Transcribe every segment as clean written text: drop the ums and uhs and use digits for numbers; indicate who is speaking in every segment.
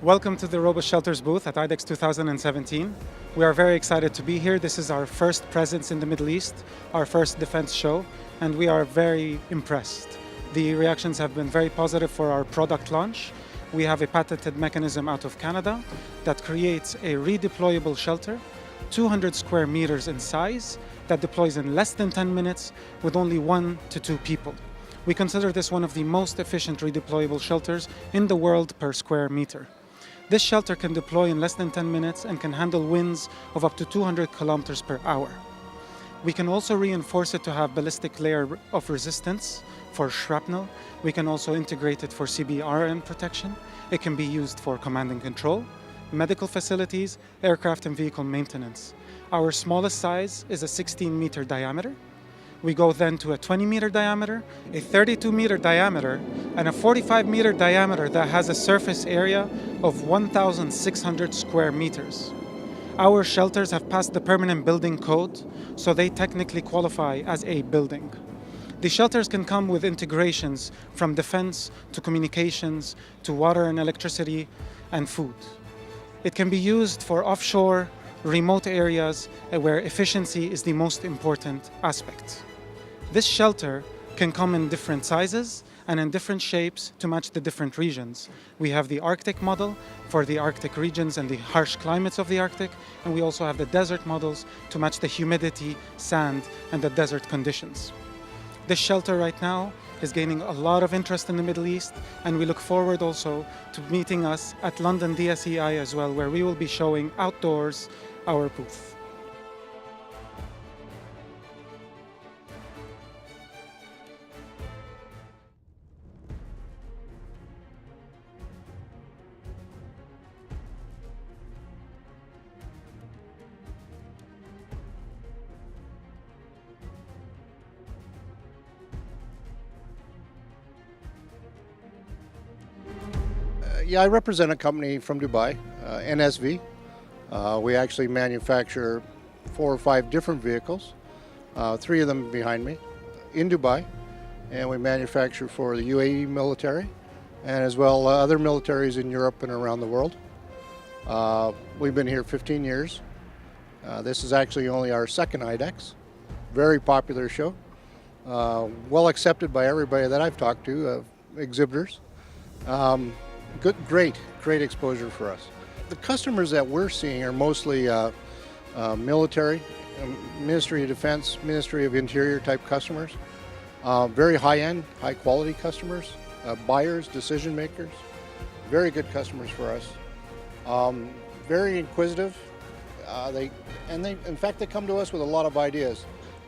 Speaker 1: Welcome to the Robot Shelters booth at IDEX 2017. We are very excited to be here. This is our first presence in the Middle East, our first defense show, and we are very impressed. The reactions have been very positive for our product launch. We have a patented mechanism out of Canada that creates a redeployable shelter, 200 square meters in size, that deploys in less than 10 minutes with only 1 to 2 people. We consider this one of the most efficient redeployable shelters in the world per square meter. This shelter can deploy in less than 10 minutes and can handle winds of up to 200 kilometers per hour. We can also reinforce it to have ballistic layer of resistance for shrapnel. We can also integrate it for CBRN protection. It can be used for command and control, medical facilities, aircraft and vehicle maintenance. Our smallest size is a 16-meter diameter. We go then to a 20-meter diameter, a 32-meter diameter, and a 45-meter diameter that has a surface area of 1,600 square meters. Our shelters have passed the permanent building code, so they technically qualify as a building. The shelters can come with integrations from defense to communications to water and electricity and food. It can be used for offshore, remote areas where efficiency is the most important aspect. This shelter can come in different sizes and in different shapes to match the different regions. We have the Arctic model for the Arctic regions and the harsh climates of the Arctic, and we also have the desert models to match the humidity, sand, and the desert conditions. This shelter right now is gaining a lot of interest in the Middle East, and we look forward also to meeting us at London DSEI as well, where we will be showing outdoors our booth.
Speaker 2: Yeah, I represent a company from Dubai, NSV. We actually manufacture 4 or 5 different vehicles, 3 of them behind me, in Dubai, and we manufacture for the UAE military and as well other militaries in Europe and around the world. We've been here 15 years. This is actually only our second IDEX. Very popular show, well accepted by everybody that I've talked to, exhibitors. Great exposure for us. The customers that we're seeing are mostly military, Ministry of Defense, Ministry of Interior type customers. Very high-end, high-quality customers, buyers, decision makers. Very good customers for us. Very inquisitive. In fact, they come to us with a lot of ideas,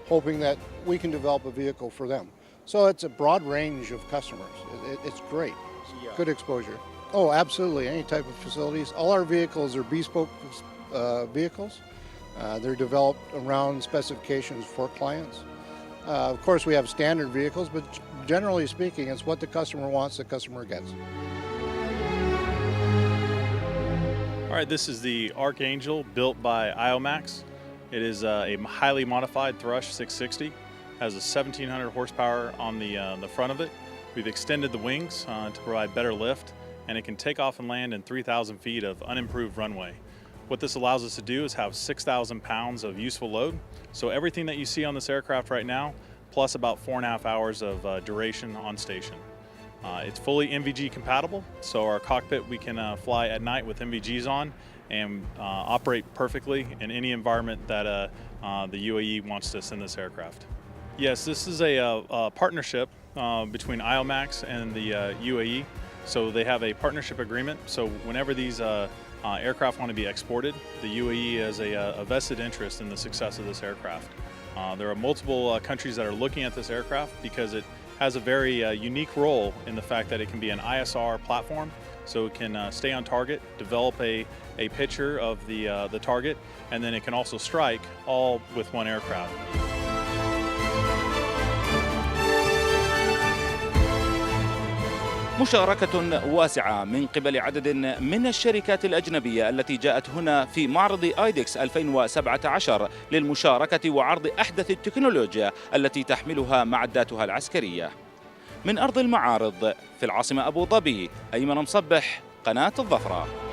Speaker 2: hoping that we can develop a vehicle for them. So it's a broad range of customers. It's great. Good exposure. Oh, absolutely. Any type of facilities. All our vehicles are bespoke vehicles. They're developed around specifications for clients. Of course, we have standard vehicles, but generally speaking, it's what the customer wants, the customer gets.
Speaker 3: All right, this is the Archangel built by IOMAX. It is a highly modified Thrush 660. Has a 1,700 horsepower on the front of it. We've extended the wings to provide better lift, and it can take off and land in 3,000 feet of unimproved runway. What this allows us to do is have 6,000 pounds of useful load. So everything that you see on this aircraft right now, plus about 4.5 hours of duration on station. It's fully NVG compatible, so our cockpit we can fly at night with NVGs on and operate perfectly in any environment that the UAE wants to send this aircraft. Yes, this is a partnership between IOMAX and the UAE. So they have a partnership agreement. So whenever these aircraft want to be exported, the UAE has a vested interest in the success of this aircraft. There are multiple countries that are looking at this aircraft because it has a very unique role in the fact that it can be an ISR platform. So it can stay on target, develop a picture of the target, and then it can also strike all with one aircraft.
Speaker 4: مشاركة واسعة من قبل عدد من الشركات الأجنبية التي جاءت هنا في معرض آيدكس 2017 للمشاركة وعرض أحدث التكنولوجيا التي تحملها معداتها العسكرية. من أرض المعارض في العاصمة أبو ظبي، أيمن مصبح، قناة الظفرة.